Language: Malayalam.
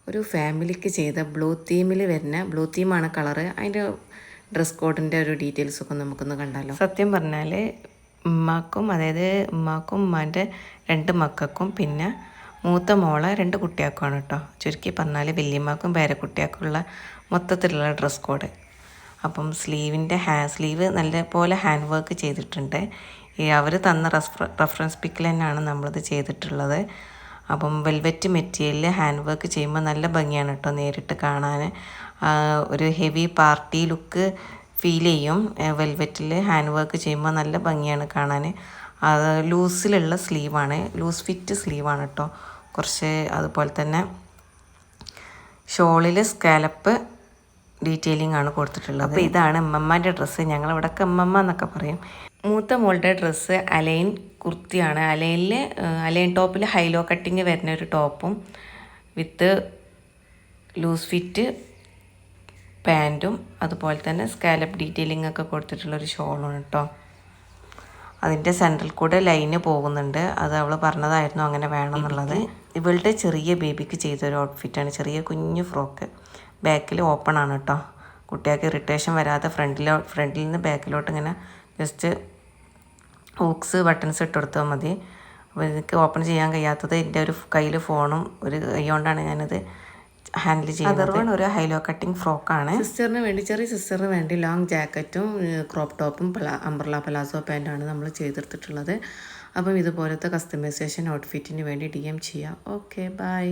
ഒരു ഫാമിലിക്ക് ചെയ്ത ബ്ലൂ തീമിൽ വരുന്ന ബ്ലൂ തീമാണ് കളറ്. അതിൻ്റെ ഡ്രസ് കോഡിൻ്റെ ഒരു ഡീറ്റെയിൽസൊക്കെ നമുക്കൊന്ന് കണ്ടാലോ. സത്യം പറഞ്ഞാൽ ഉമ്മാക്കും, അതായത് ഉമ്മാക്കും ഉമ്മാൻ്റെ 2 മക്കൾക്കും പിന്നെ മൂത്ത മോളെ 2 കുട്ടികൾക്കുമാണ് കേട്ടോ. ചുരുക്കി പറഞ്ഞാൽ വല്യമ്മക്കും പേരക്കുട്ടികൾക്കുള്ള മൊത്തത്തിലുള്ള ഡ്രസ് കോഡ്. അപ്പം സ്ലീവ് നല്ല പോലെ ഹാൻഡ് വർക്ക് ചെയ്തിട്ടുണ്ട്. അവർ തന്ന റെഫറൻസ് പിക്കിൽ തന്നെയാണ് നമ്മളിത് ചെയ്തിട്ടുള്ളത്. അപ്പം വെൽവെറ്റ് മെറ്റീരിയലിൽ ഹാൻഡ് വർക്ക് ചെയ്യുമ്പോൾ നല്ല ഭംഗിയാണ് കേട്ടോ നേരിട്ട് കാണാൻ. ഒരു ഹെവി പാർട്ടി ലുക്ക് ഫീൽ ചെയ്യും. വെൽവെറ്റിൽ ഹാൻഡ് വർക്ക് ചെയ്യുമ്പോൾ നല്ല ഭംഗിയാണ് കാണാൻ. ലൂസിലുള്ള സ്ലീവാണ്, ലൂസ് ഫിറ്റ് സ്ലീവാണ് കേട്ടോ. കുറച്ച് അതുപോലെ തന്നെ ഷോളിൽ സ്കാലപ്പ് ഡീറ്റെയിലിംഗ് ആണ് കൊടുത്തിട്ടുള്ളത്. അപ്പോൾ ഇതാണ് ഉമ്മമ്മൻ്റെ ഡ്രസ്സ്. ഞങ്ങളിവിടെയൊക്കെ ഉമ്മമ്മ എന്നൊക്കെ പറയും. മൂത്ത മോളുടെ ഡ്രസ്സ് അലൈൻ കുർത്തിയാണ്. അലൈൻ ടോപ്പിൽ ഹൈലോ കട്ടിങ് വരുന്ന ഒരു ടോപ്പും വിത്ത് ലൂസ് ഫിറ്റ് പാൻറ്റും അതുപോലെ തന്നെ സ്കാലപ്പ് ഡീറ്റെയിലിംഗ് ഒക്കെ കൊടുത്തിട്ടുള്ളൊരു ഷോളാണ് കേട്ടോ. അതിൻ്റെ സെൻട്രൽ കൂടെ ലൈന് പോകുന്നുണ്ട്. അത് അവൾ പറഞ്ഞതായിരുന്നു അങ്ങനെ വേണമെന്നുള്ളത്. ഇവളുടെ ചെറിയ ബേബിക്ക് ചെയ്തൊരു ഔട്ട്ഫിറ്റാണ്. ചെറിയ കുഞ്ഞു ഫ്രോക്ക്. ബാക്കിൽ ഓപ്പൺ ആണ് കേട്ടോ. കുട്ടികൾക്ക് ഇറിറ്റേഷൻ വരാതെ ഫ്രണ്ടിൽ നിന്ന് ബാക്കിലോട്ട് ഇങ്ങനെ ജസ്റ്റ് ഹൂക്സ് ബട്ടൺസ് ഇട്ട് കൊടുത്താൽ മതി. അപ്പോൾ എനിക്ക് ഓപ്പൺ ചെയ്യാൻ കഴിയാത്തത് എൻ്റെ ഒരു കയ്യിൽ ഫോണും ഒരു കൈ കൊണ്ടാണ് ഞാനത് ഹാൻഡിൽ ചെയ്യുന്നത്. അതുകൊണ്ട് ഒരു ഹൈലോ കട്ടിങ് ഫ്രോക്കാണ്. ചെറിയ സിസ്റ്ററിന് വേണ്ടി ലോങ് ജാക്കറ്റും ക്രോപ്പ് ടോപ്പും അംബ്രല പലാസോ പാൻറ്റാണ് നമ്മൾ ചെയ്തെടുത്തിട്ടുള്ളത്. അപ്പം ഇതുപോലത്തെ കസ്റ്റമൈസേഷൻ ഔട്ട്ഫിറ്റിന് വേണ്ടി DM ചെയ്യാം. Okay, by.